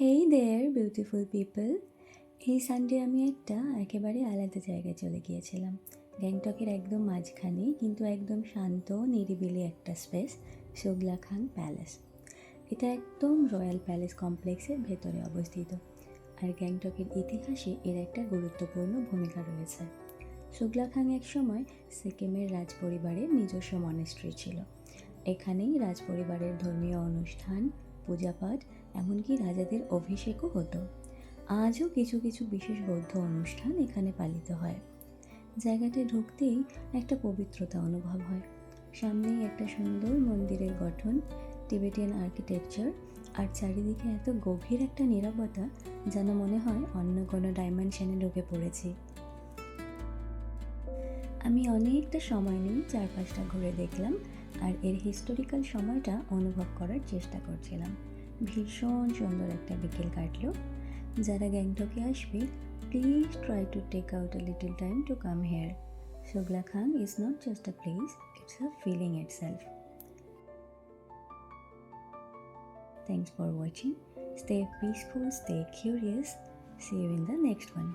হেই দেয়ার beautiful people. এই Sunday আমি একটা একেবারে আলাদা জায়গায় চলে গিয়েছিলাম। গ্যাংটকের একদম মাঝখানে কিন্তু একদম শান্ত নিরিবিলি একটা স্পেস, সোগলাখাং প্যালেস। এটা একদম রয়্যাল প্যালেস কমপ্লেক্সের ভেতরে অবস্থিত, আর গ্যাংটকের ইতিহাসে এর একটা গুরুত্বপূর্ণ ভূমিকা রয়েছে। সোগলাখাং এক সময় সিকিমের রাজপরিবারের নিজস্ব মনেস্ট্রি ছিল। এখানেই রাজপরিবারের ধর্মীয় অনুষ্ঠান, পূজাপাঠ, এমনকি রাজাদের অভিষেকও হতো। আজও কিছু কিছু বিশেষ বৌদ্ধ অনুষ্ঠান এখানে পালিত হয়। জায়গাতে ঢুকতেই একটা পবিত্রতা অনুভব হয়। সামনেই একটা সুন্দর মন্দিরের গঠন, টিবেটিয়ান আর্কিটেকচার, আর চারিদিকে এত গভীর একটা নীরবতা, যেন মনে হয় অন্য কোনো ডাইমেনশনে ঢুকে পড়েছি। আমি অনেকটা সময় নিয়ে চারপাশটা ঘুরে দেখলাম আর এর হিস্টোরিক্যাল সময়টা অনুভব করার চেষ্টা করছিলাম। ভীষণ সুন্দর একটা বিকেল কাটলো। যারা গ্যাংটকে আসবে, please try to take out a little time to come here. Tsuklakhang is not just a place, it's a feeling itself. Thanks for watching. Stay peaceful, stay curious. See you in the next one.